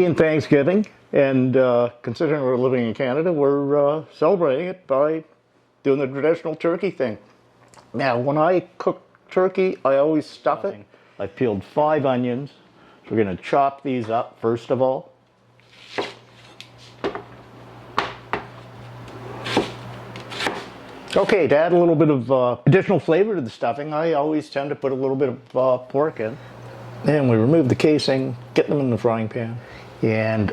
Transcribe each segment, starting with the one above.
Being Thanksgiving, and considering we're living in Canada, we're celebrating it by doing the traditional turkey thing. Now, when I cook turkey, I always stuff it. I peeled 5 onions. So we're going to chop these up first of all. Okay, to add a little bit of additional flavor to the stuffing, I always tend to put a little bit of pork in. And we remove the casing, get them in the frying pan. And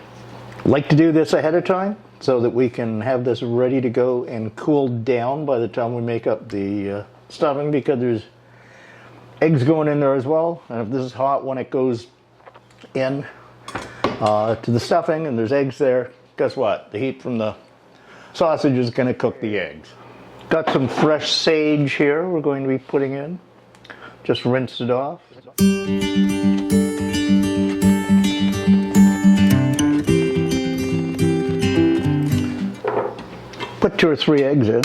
I like to do this ahead of time so that we can have this ready to go and cool down by the time we make up the stuffing, because there's eggs going in there as well. And if this is hot when it goes in to the stuffing and there's eggs there, guess what? The heat from the sausage is going to cook the eggs. Got some fresh sage here we're going to be putting in. Just rinse it off. Put 2 or 3 eggs in.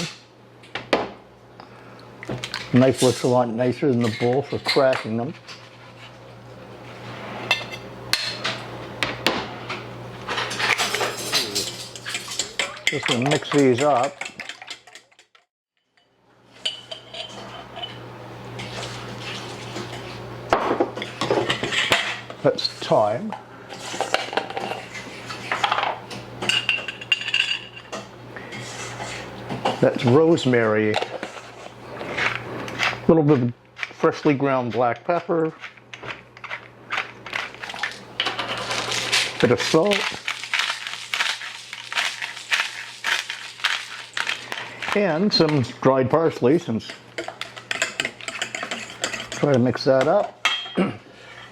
The knife looks a lot nicer than the bowl for cracking them. Just going to mix these up. That's thyme. That's rosemary. A little bit of freshly ground black pepper. Bit of salt. And some dried parsley. Try to mix that up.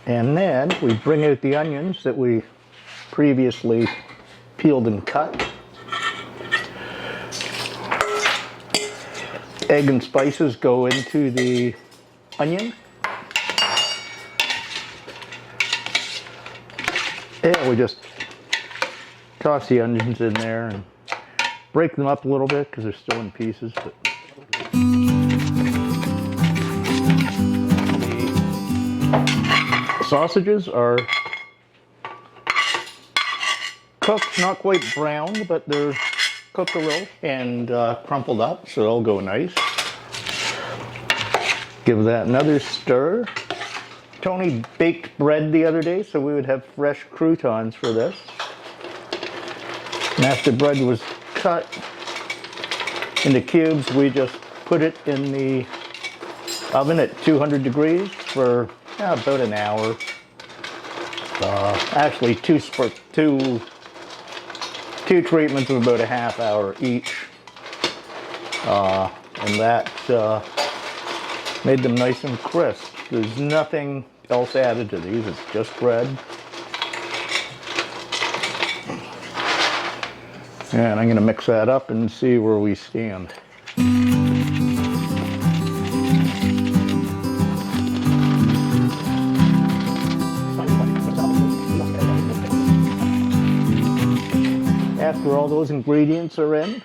And then we bring out the onions that we previously peeled and cut. Egg and spices go into the onion. And we just toss the onions in there and break them up a little bit because they're still in pieces. But sausages are cooked, not quite browned, but they're cooked a little and crumpled up, so they'll go nice. Give that another stir. Tony baked bread the other day, so we would have fresh croutons for this. And after bread was cut into cubes, we just put it in the oven at 200 degrees for about an hour. Actually, two treatments of about a half hour each. And that made them nice and crisp. There's nothing else added to these, it's just bread. And I'm going to mix that up and see where we stand. After all those ingredients are in,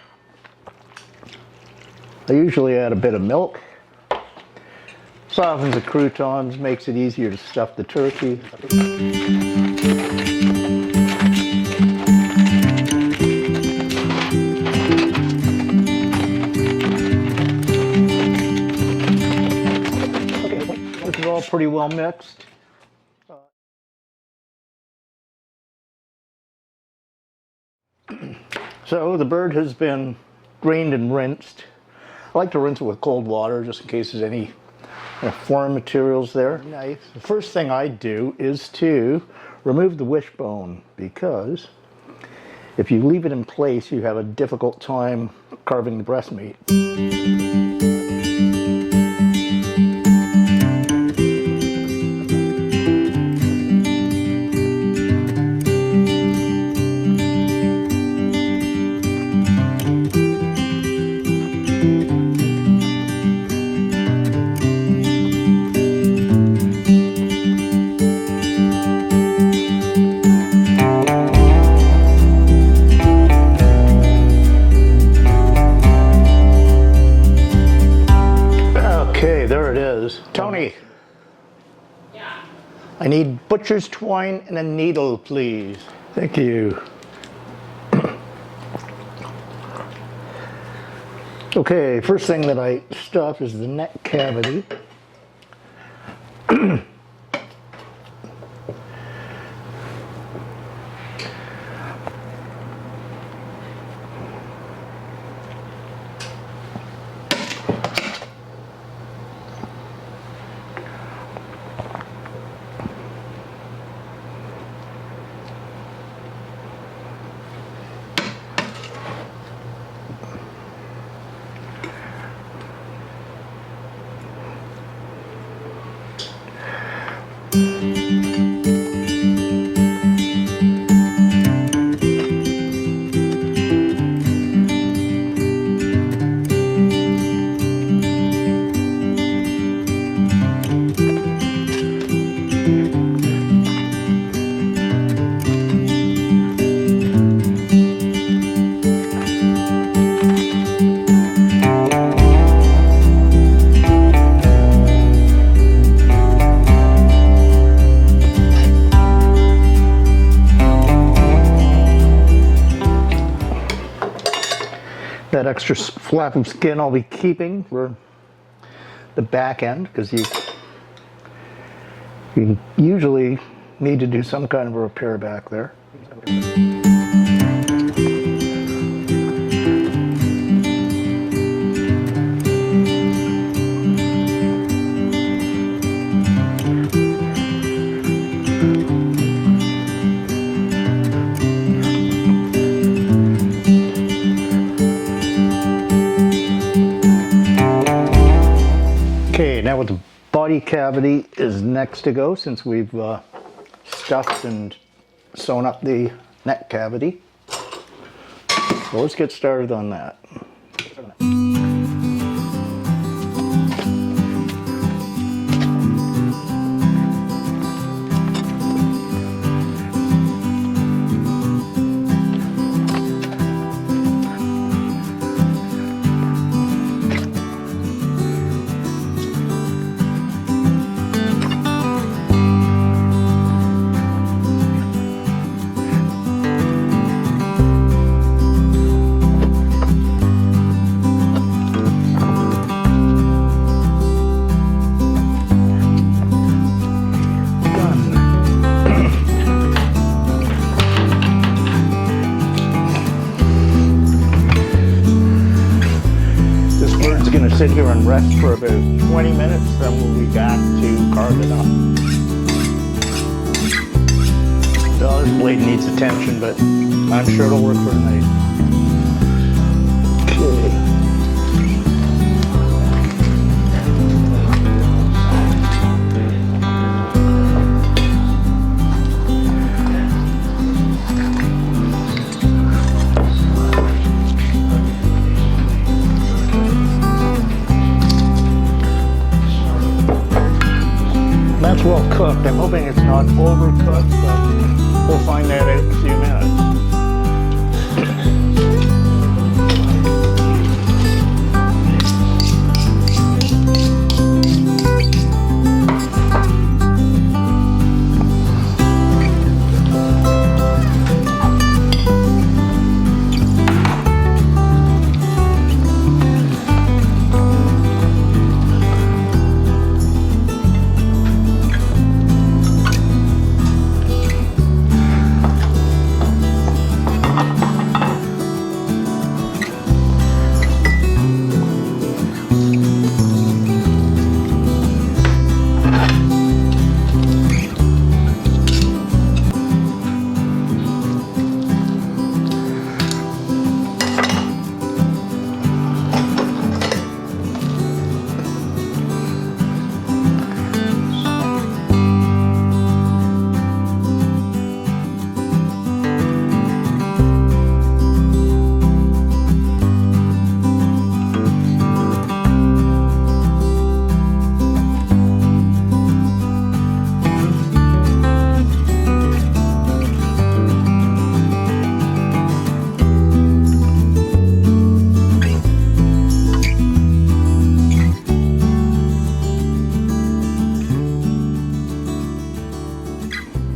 I usually add a bit of milk. Softens the croutons, makes it easier to stuff the turkey. Okay, this is all pretty well mixed. So the bird has been drained and rinsed. I like to rinse it with cold water just in case there's any foreign materials there. Nice. The first thing I do is to remove the wishbone, because if you leave it in place, you have a difficult time carving the breast meat. Tony. Yeah. I need butcher's twine and a needle, please. Thank you. Okay, first thing that I stuff is the neck cavity. That extra flap of skin I'll be keeping for the back end, because you usually need to do some kind of a repair back there. Okay, now with the body cavity is next to go, since we've stuffed and sewn up the neck cavity. So let's get started on that. Sit here and rest for about 20 minutes, then we'll be back to carve it up. So this blade needs attention, but I'm sure it'll work for tonight. Okay. That's well cooked. I'm hoping it's not overcooked, but we'll find that out in a few minutes.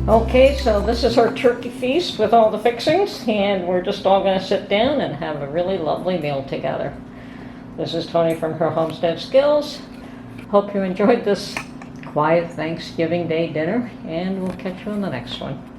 Okay, so this is our turkey feast with all the fixings, and we're just all going to sit down and have a really lovely meal together. This is Tony from her Homestead Skills. Hope you enjoyed this quiet Thanksgiving Day dinner, and we'll catch you on the next one.